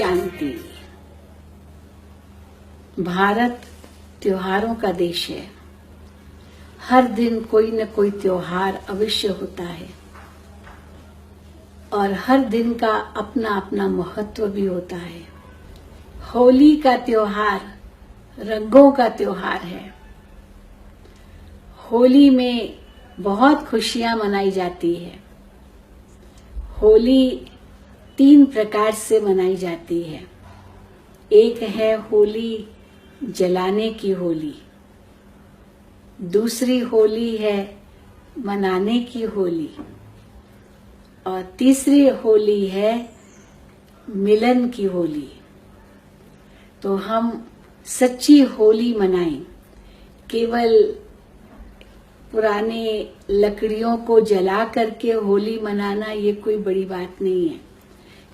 शांति। भारत त्योहारों का देश है। हर दिन कोई न कोई त्योहार अवश्य होता है और हर दिन का अपना अपना महत्व भी होता है। होली का त्योहार रंगों का त्योहार है। होली में बहुत खुशियां मनाई जाती है। होली 3 प्रकार से मनाई जाती है। एक है होली जलाने की होली, दूसरी होली है मनाने की होली और तीसरी होली है मिलन की होली। तो हम सच्ची होली मनाएं। केवल पुराने लकड़ियों को जला करके होली मनाना ये कोई बड़ी बात नहीं है।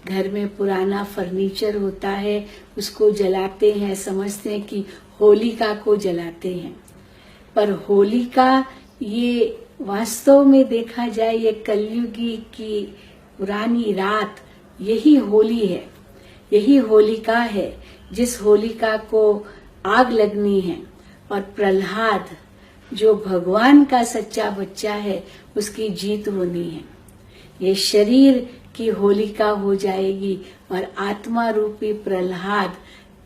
घर में पुराना फर्नीचर होता है, उसको जलाते हैं, समझते हैं कि होलिका को जलाते हैं। पर होलिका ये वास्तव में देखा जाए ये कलयुगी की पुरानी रात, यही होली है, यही होलिका है जिस होलिका को आग लगनी है और प्रहलाद जो भगवान का सच्चा बच्चा है उसकी जीत होनी है। ये शरीर की होलिका हो जाएगी और आत्मा रूपी प्रहलाद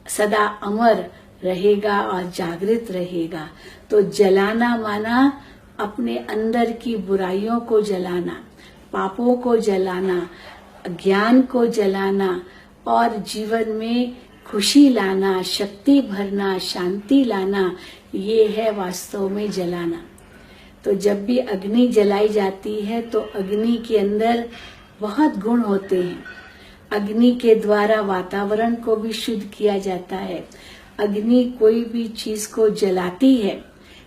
सदा अमर रहेगा और जागृत रहेगा। तो जलाना माना अपने अंदर की बुराइयों को जलाना, पापों को जलाना, ज्ञान को जलाना और जीवन में खुशी लाना, शक्ति भरना, शांति लाना, ये है वास्तव में जलाना। तो जब भी अग्नि जलाई जाती है तो अग्नि के अंदर बहुत गुण होते हैं। अग्नि के द्वारा वातावरण को भी शुद्ध किया जाता है। अग्नि कोई भी चीज को जलाती है,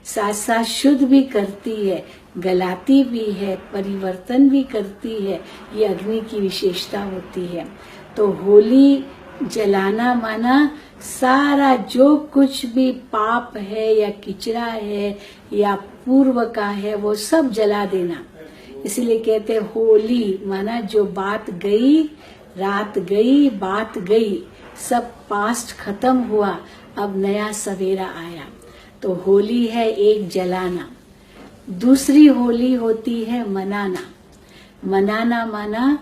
साथ साथ शुद्ध भी करती है, गलाती भी है, परिवर्तन भी करती है। ये अग्नि की विशेषता होती है। तो होली जलाना माना सारा जो कुछ भी पाप है या किचरा है या पूर्व का है वो सब जला देना। इसलिए कहते हैं होली माना जो बात गई, रात गई, बात गई, सब पास्ट खत्म हुआ, अब नया सवेरा आया। तो होली है एक जलाना। दूसरी होली होती है मनाना। मनाना माना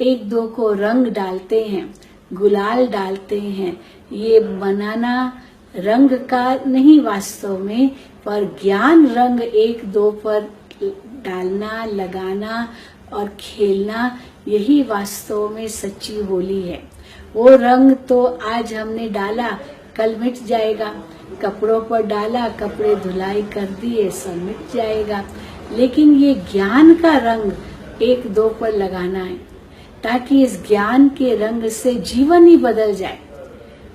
एक दो को रंग डालते हैं, गुलाल डालते हैं। ये मनाना रंग का नहीं वास्तव में, पर ज्ञान रंग एक दो पर डालना, लगाना और खेलना, यही वास्तव में सच्ची होली है। वो रंग तो आज हमने डाला, कल मिट जाएगा। कपड़ों पर डाला, कपड़े धुलाई कर दिए, सब मिट जाएगा। लेकिन ये ज्ञान का रंग एक दो पर लगाना है ताकि इस ज्ञान के रंग से जीवन ही बदल जाए।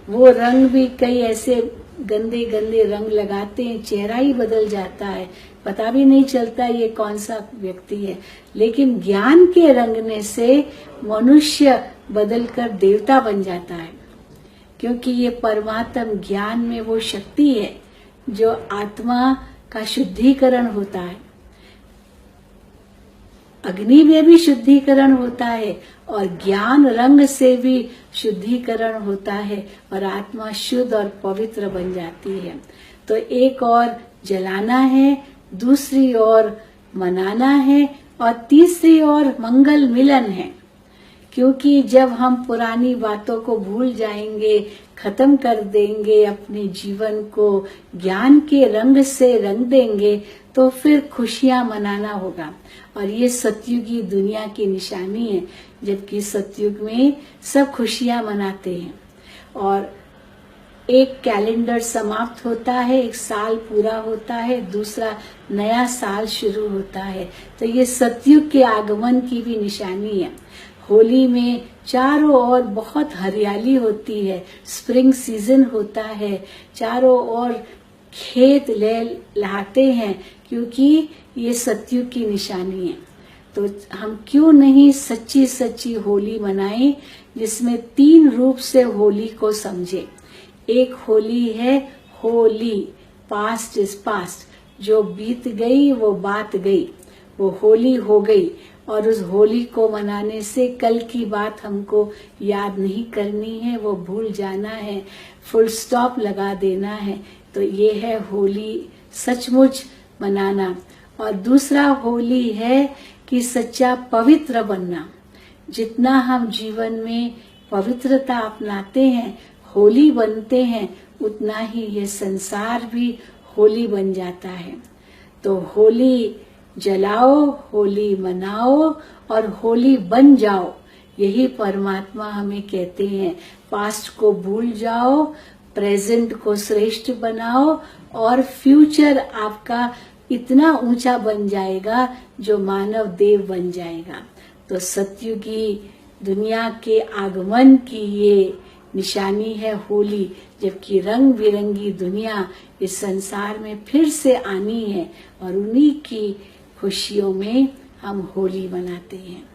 वो रंग भी कई ऐसे गंदे गंदे रंग लगाते हैं, चेहरा ही बदल जाता है, पता भी नहीं चलता ये कौन सा व्यक्ति है। लेकिन ज्ञान के रंगने से मनुष्य बदलकर देवता बन जाता है, क्योंकि ये परमात्म ज्ञान में वो शक्ति है जो आत्मा का शुद्धिकरण होता है। अग्नि में भी शुद्धिकरण होता है और ज्ञान रंग से भी शुद्धिकरण होता है और आत्मा शुद्ध और पवित्र बन जाती है। तो एक और जलाना है, दूसरी ओर मनाना है और तीसरी ओर मंगल मिलन है। क्योंकि जब हम पुरानी बातों को भूल जाएंगे, खत्म कर देंगे, अपने जीवन को ज्ञान के रंग से रंग देंगे, तो फिर खुशियां मनाना होगा। और ये सतयुगी दुनिया की निशानी है, जबकि सतयुग में सब खुशियां मनाते हैं और एक कैलेंडर समाप्त होता है, एक साल पूरा होता है, दूसरा नया साल शुरू होता है। तो ये सतयुग के आगमन की भी निशानी है। होली में चारों ओर बहुत हरियाली होती है, स्प्रिंग सीजन होता है, चारों ओर खेत लहलाते हैं, क्योंकि ये सतयुग की निशानी है। तो हम क्यों नहीं सच्ची सच्ची होली मनाएं, जिसमें 3 रूप से होली को समझे। एक होली है होली, पास्ट इज पास्ट, जो बीत गई वो बात गई, वो होली हो गई और उस होली को मनाने से कल की बात हमको याद नहीं करनी है, वो भूल जाना है, फुल स्टॉप लगा देना है। तो ये है होली सचमुच मनाना। और दूसरा होली है कि सच्चा पवित्र बनना। जितना हम जीवन में पवित्रता अपनाते हैं, होली बनते हैं, उतना ही ये संसार भी होली बन जाता है। तो होली जलाओ, होली मनाओ और होली बन जाओ, यही परमात्मा हमें कहते हैं। पास्ट को भूल जाओ, प्रेजेंट को श्रेष्ठ बनाओ और फ्यूचर आपका इतना ऊंचा बन जाएगा जो मानव देव बन जाएगा। तो सतयुगी दुनिया के आगमन की ये निशानी है होली, जबकि रंग बिरंगी दुनिया इस संसार में फिर से आनी है और उन्हीं की खुशियों में हम होली मनाते हैं।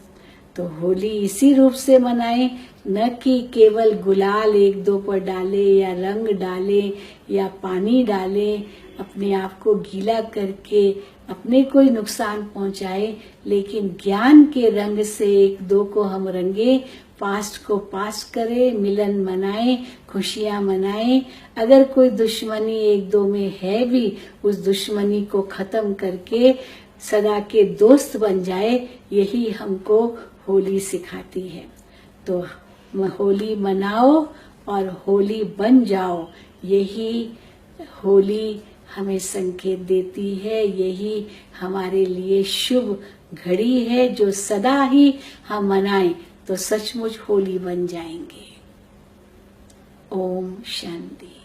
तो होली इसी रूप से मनाएं, न कि केवल गुलाल एक दो पर डाले या रंग डाले या पानी डाले, अपने आप को गीला करके अपने कोई नुकसान पहुंचाए, लेकिन ज्ञान के रंग से एक दो को हम रंगे, पास्ट को पास करें, मिलन मनाएं, खुशियां मनाएं। अगर कोई दुश्मनी एक दो में है भी, उस दुश्मनी को खत्म करके सदा के दोस्त बन जाए, यही हमको होली सिखाती है। तो होली मनाओ और होली बन जाओ, यही होली हमें संकेत देती है, यही हमारे लिए शुभ घड़ी है जो सदा ही हम मनाएं तो सचमुच होली बन जाएंगे। ओम शांति।